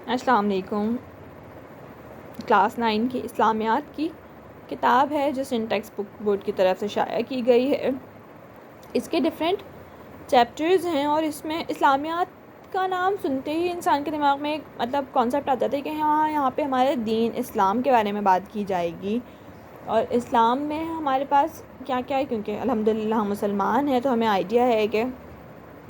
السلام علیکم۔ کلاس 9 کی اسلامیات کی کتاب ہے جو سنٹیکس بک بورڈ کی طرف سے شائع کی گئی ہے۔ اس کے ڈیفرنٹ چیپٹرز ہیں اور اس میں اسلامیات کا نام سنتے ہی انسان کے دماغ میں ایک کانسیپٹ آ جاتا ہے کہ ہاں یہاں پہ ہمارے دین اسلام کے بارے میں بات کی جائے گی، اور اسلام میں ہمارے پاس کیا کیا ہے، کیونکہ الحمدللہ ہم مسلمان ہیں تو ہمیں آئیڈیا ہے کہ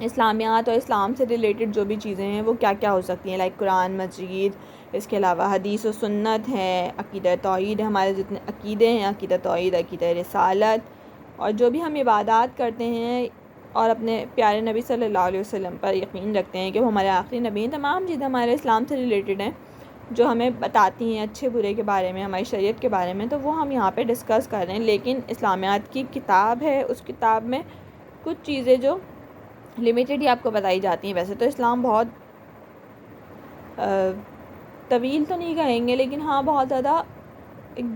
اسلامیات اور اسلام سے ریلیٹڈ جو بھی چیزیں ہیں وہ کیا کیا ہو سکتی ہیں، لائک قرآن مجید، اس کے علاوہ حدیث و سنت ہے، عقیدہ توحید، ہمارے جتنے عقیدے ہیں، عقیدہ توحید، عقیدہ رسالت، اور جو بھی ہم عبادات کرتے ہیں اور اپنے پیارے نبی صلی اللہ علیہ وسلم پر یقین رکھتے ہیں کہ وہ ہمارے آخری نبی ہیں، تمام چیزیں ہمارے اسلام سے ریلیٹڈ ہیں جو ہمیں بتاتی ہیں اچھے برے کے بارے میں، ہماری شریعت کے بارے میں، تو وہ ہم یہاں پہ ڈسکس کر رہے ہیں۔ لیکن اسلامیات کی کتاب ہے، اس کتاب میں کچھ چیزیں جو لمیٹڈ ہی آپ کو بتائی جاتی ہیں۔ ویسے تو اسلام بہت طویل تو نہیں کہیں گے، لیکن ہاں بہت زیادہ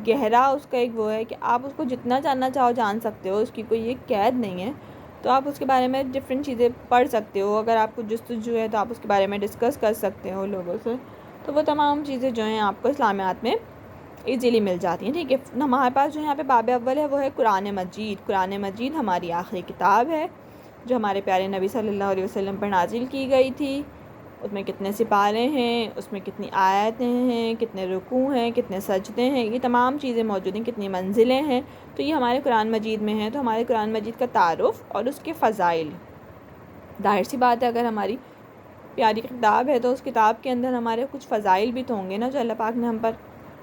گہرا اس کا ایک وہ ہے کہ آپ اس کو جتنا جاننا چاہو جان سکتے ہو، اس کی کوئی ایک قید نہیں ہے، تو آپ اس کے بارے میں ڈفرینٹ چیزیں پڑھ سکتے ہو۔ اگر آپ کو جستجو ہے تو آپ اس کے بارے میں ڈسکس کر سکتے ہو لوگوں سے، تو وہ تمام چیزیں جو ہیں آپ کو اسلامیات میں ایزیلی مل جاتی ہیں۔ ٹھیک ہے، ہمارے پاس جو یہاں پہ باب اول ہے وہ ہے قرآن مجید۔ قرآن مجید ہماری آخری کتاب ہے جو ہمارے پیارے نبی صلی اللہ علیہ وسلم پر نازل کی گئی تھی۔ اس میں کتنے سپارے ہیں، اس میں کتنی آیتیں ہیں، کتنے رکوع ہیں، کتنے سجدے ہیں، یہ تمام چیزیں موجود ہیں، کتنی منزلیں ہیں، تو یہ ہمارے قرآن مجید میں ہیں۔ تو ہمارے قرآن مجید کا تعارف اور اس کے فضائل، ظاہر سی بات ہے اگر ہماری پیاری کتاب ہے تو اس کتاب کے اندر ہمارے کچھ فضائل بھی تو ہوں گے نا، جو اللہ پاک نے ہم پر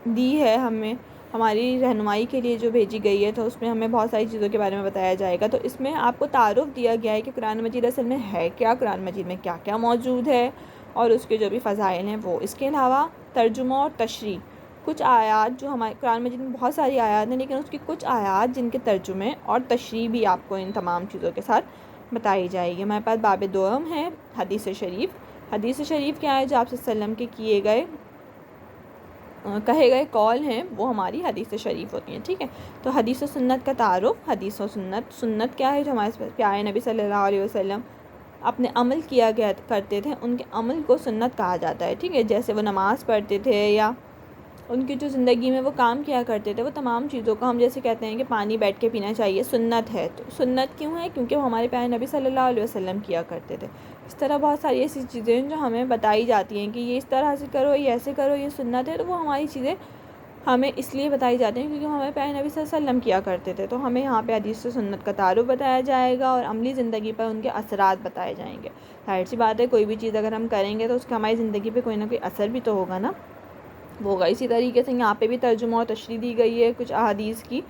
دی ہے، ہمیں ہماری رہنمائی کے لیے جو بھیجی گئی ہے، تو اس میں ہمیں بہت ساری چیزوں کے بارے میں بتایا جائے گا۔ تو اس میں آپ کو تعارف دیا گیا ہے کہ قرآن مجید اصل میں ہے کیا، قرآن مجید میں کیا کیا موجود ہے، اور اس کے جو بھی فضائل ہیں وہ۔ اس کے علاوہ ترجمہ اور تشریح، کچھ آیات جو ہمارے قرآن مجید میں بہت ساری آیات ہیں، لیکن اس کی کچھ آیات جن کے ترجمے اور تشریح بھی آپ کو ان تمام چیزوں کے ساتھ بتائی جائے گی۔ ہمارے پاس باب دوم ہے حدیث شریف۔ حدیث شریف کیا ہے؟ جو آپ صلی اللہ علیہ وسلم کے کہے گئے قول ہیں، وہ ہماری حدیث شریف ہوتی ہیں۔ ٹھیک ہے، تو حدیث و سنت کا تعارف۔ حدیث و سنت، سنت کیا ہے؟ جو ہمارے پیارے نبی صلی اللہ علیہ وسلم اپنے عمل کیا گیا کرتے تھے، ان کے عمل کو سنت کہا جاتا ہے۔ ٹھیک ہے، جیسے وہ نماز پڑھتے تھے یا ان کی جو زندگی میں وہ کام کیا کرتے تھے، وہ تمام چیزوں کو ہم جیسے کہتے ہیں کہ پانی بیٹھ کے پینا چاہیے، سنت ہے۔ تو سنت کیوں ہے؟ کیونکہ وہ ہمارے پیارے نبی صلی اللہ علیہ وسلم کیا کرتے تھے۔ اس طرح بہت ساری ایسی چیزیں ہیں جو ہمیں بتائی جاتی ہیں کہ یہ اس طرح سے کرو، یہ ایسے کرو، یہ سنت ہے، تو وہ ہماری چیزیں ہمیں اس لیے بتائی جاتی ہیں کیونکہ ہمارے پیارے نبی صلی اللہ علیہ وسلم کیا کرتے تھے۔ تو ہمیں یہاں پہ حدیث و سنت کا تعارف بتایا جائے گا اور عملی زندگی پر ان کے اثرات بتائے جائیں گے۔ ظاہر سی بات ہے کوئی بھی چیز اگر ہم کریں گے تو اس کا ہماری زندگی پہ کوئی نہ کوئی اثر بھی تو ہوگا نا، وہ ہوگا۔ اسی طریقے سے یہاں پہ بھی ترجمہ اور تشریح دی گئی ہے کچھ احادیث کی،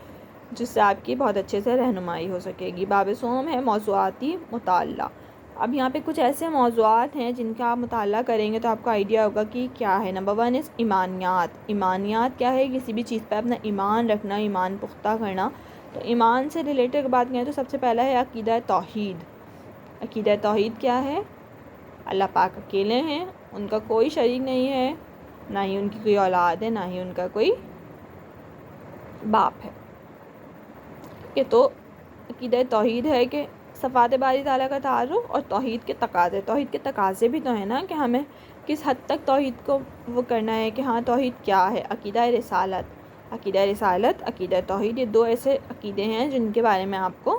جس سے آپ کی بہت اچھے سے رہنمائی ہو سکے گی۔ باب صوم ہے موضوعاتی مطالعہ۔ اب یہاں پہ کچھ ایسے موضوعات ہیں جن کا آپ مطالعہ کریں گے تو آپ کو آئیڈیا ہوگا کہ کیا ہے۔ Number 1 is ایمانیات۔ ایمانیات کیا ہے؟ کسی بھی چیز پہ اپنا ایمان رکھنا، ایمان پختہ کرنا۔ تو ایمان سے ریلیٹڈ بات کریں تو سب سے پہلا ہے عقیدہ توحید۔ عقیدہ توحید کیا ہے؟ اللہ پاک اکیلے ہیں، ان کا کوئی شریک نہیں ہے، نہ ہی ان کی کوئی اولاد ہے، نہ ہی ان کا کوئی باپ ہے۔ کہ تو عقیدہ توحید ہے کہ صفات باری تعالیٰ کا تعارف اور توحید کے تقاضے۔ توحید کے تقاضے بھی تو ہیں نا کہ ہمیں کس حد تک توحید کو وہ کرنا ہے کہ ہاں توحید کیا ہے۔ عقیدہ رسالت، عقیدہ رسالت، عقیدہ توحید، یہ دو ایسے عقیدے ہیں جن کے بارے میں آپ کو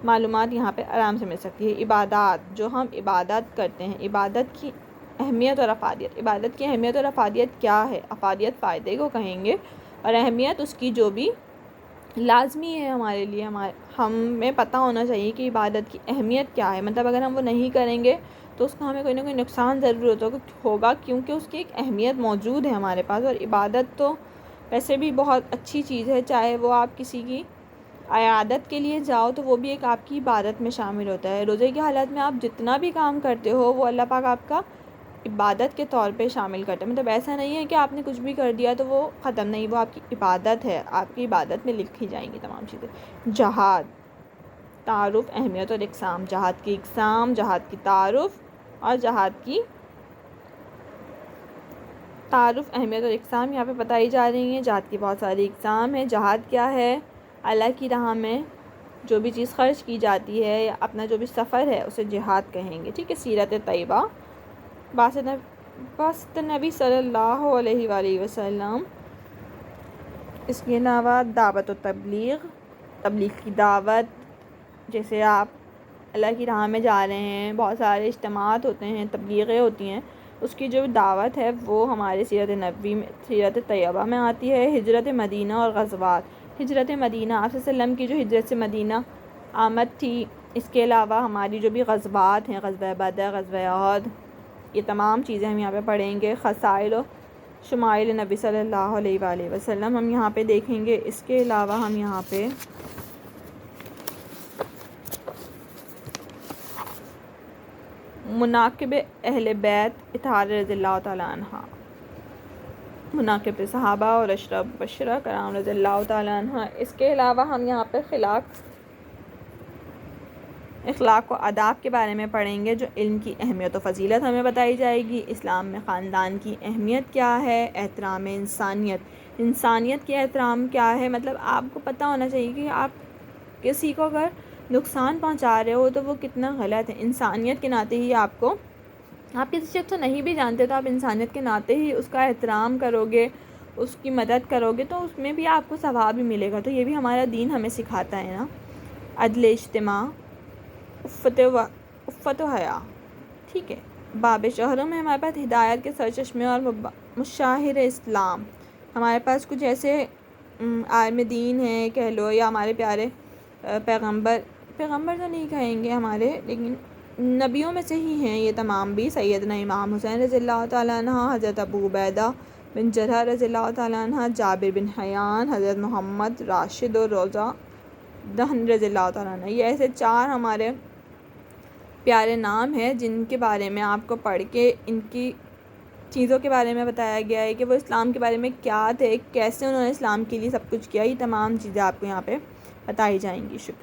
معلومات یہاں پہ آرام سے مل سکتی ہے۔ عبادات، جو ہم عبادت کرتے ہیں، عبادت کی اہمیت اور افادیت۔ عبادت کی اہمیت اور افادیت کیا ہے؟ افادیت فائدے کو کہیں گے، اور اہمیت اس کی جو بھی لازمی ہے ہمارے لیے، ہمیں پتہ ہونا چاہیے کہ عبادت کی اہمیت کیا ہے۔ مطلب اگر ہم وہ نہیں کریں گے تو اس کا ہمیں کوئی نہ کوئی نقصان ضرور ہوگا، کیونکہ اس کی ایک اہمیت موجود ہے ہمارے پاس۔ اور عبادت تو ویسے بھی بہت اچھی چیز ہے، چاہے وہ آپ کسی کی عیادت کے لیے جاؤ تو وہ بھی ایک آپ کی عبادت میں شامل ہوتا ہے۔ روزے کی حالت میں آپ جتنا بھی کام کرتے ہو وہ اللہ پاک آپ کا عبادت کے طور پہ شامل کرتے ہیں۔ مطلب ایسا نہیں ہے کہ آپ نے کچھ بھی کر دیا تو وہ ختم، نہیں، وہ آپ کی عبادت ہے، آپ کی عبادت میں لکھی جائیں گی تمام چیزیں۔ جہاد، تعارف، اہمیت اور اقسام۔ جہاد کی اقسام، جہاد کی تعارف اور جہاد کی تعارف، اہمیت اور اقسام یہاں پہ بتائی جا رہی ہیں۔ جہاد کی بہت ساری اقسام ہیں۔ جہاد کیا ہے؟ اللہ کی راہ میں جو بھی چیز خرچ کی جاتی ہے یا اپنا جو بھی سفر ہے اسے جہاد کہیں گے۔ ٹھیک ہے، سیرت طیبہ، باسط واسطہ نبی صلی اللہ علیہ وآلہ وسلم۔ اس کے علاوہ دعوت و تبلیغ کی دعوت، جیسے آپ اللہ کی راہ میں جا رہے ہیں، بہت سارے اجتماعات ہوتے ہیں، تبلیغیں ہوتی ہیں، اس کی جو دعوت ہے وہ ہمارے سیرت نبوی میں، سیرت طیبہ میں آتی ہے۔ ہجرت مدینہ اور غزوات، ہجرت مدینہ آپ صلی اللہ علیہ وسلم کی جو ہجرت سے مدینہ آمد تھی، اس کے علاوہ ہماری جو بھی غزوات ہیں، غزوہ بدر، غزوہ احد، یہ تمام چیزیں ہم یہاں پہ پڑھیں گے۔ خصائل و شمائل نبی صلی اللہ علیہ وآلہ وسلم ہم یہاں پہ دیکھیں گے۔ اس کے علاوہ ہم یہاں پہ مناقب اہل بیت اطہار رضی اللہ تعالیٰ عنہ، مناقب صحابہ اور اشرف بشرہ کرام رضی اللہ تعالیٰ عنہ۔ اس کے علاوہ ہم یہاں پہ اخلاق و آداب کے بارے میں پڑھیں گے، جو علم کی اہمیت و فضیلت ہمیں بتائی جائے گی۔ اسلام میں خاندان کی اہمیت کیا ہے، احترام انسانیت کے احترام کیا ہے، مطلب آپ کو پتہ ہونا چاہیے کہ آپ کسی کو اگر نقصان پہنچا رہے ہو تو وہ کتنا غلط ہے۔ انسانیت کے ناطے ہی آپ کسی شخص کو نہیں بھی جانتے تو آپ انسانیت کے ناطے ہی اس کا احترام کرو گے، اس کی مدد کرو گے تو اس میں بھی آپ کو ثواب بھی ملے گا۔ تو یہ بھی ہمارا دین ہمیں سکھاتا ہے نا۔ عدل اجتماع، عفت و حیا، ٹھیک ہے۔ باب شہروں میں ہمارے پاس ہدایت کے سرچشمے اور مشاہیر اسلام، ہمارے پاس کچھ ایسے عالم دین ہیں کہہ لو، یا ہمارے پیارے پیغمبر تو نہیں کہیں گے ہمارے، لیکن نبیوں میں سے ہی ہیں یہ تمام بھی۔ سیدنا امام حسین رضی اللہ تعالیٰ عنہ، حضرت ابو عبیدہ بن جرح رضی اللہ تعالیٰ عنہ، جابر بن حیان، حضرت محمد راشد اور روزہ دہن رضی اللہ تعالیٰ عنہ، یہ ایسے 4 ہمارے پیارے نام ہیں جن کے بارے میں آپ کو پڑھ کے ان کی چیزوں کے بارے میں بتایا گیا ہے کہ وہ اسلام کے بارے میں کیا تھے، کیسے انہوں نے اسلام کے لیے سب کچھ کیا۔ یہ تمام چیزیں آپ کو یہاں پہ بتائی جائیں گی۔ شکریہ۔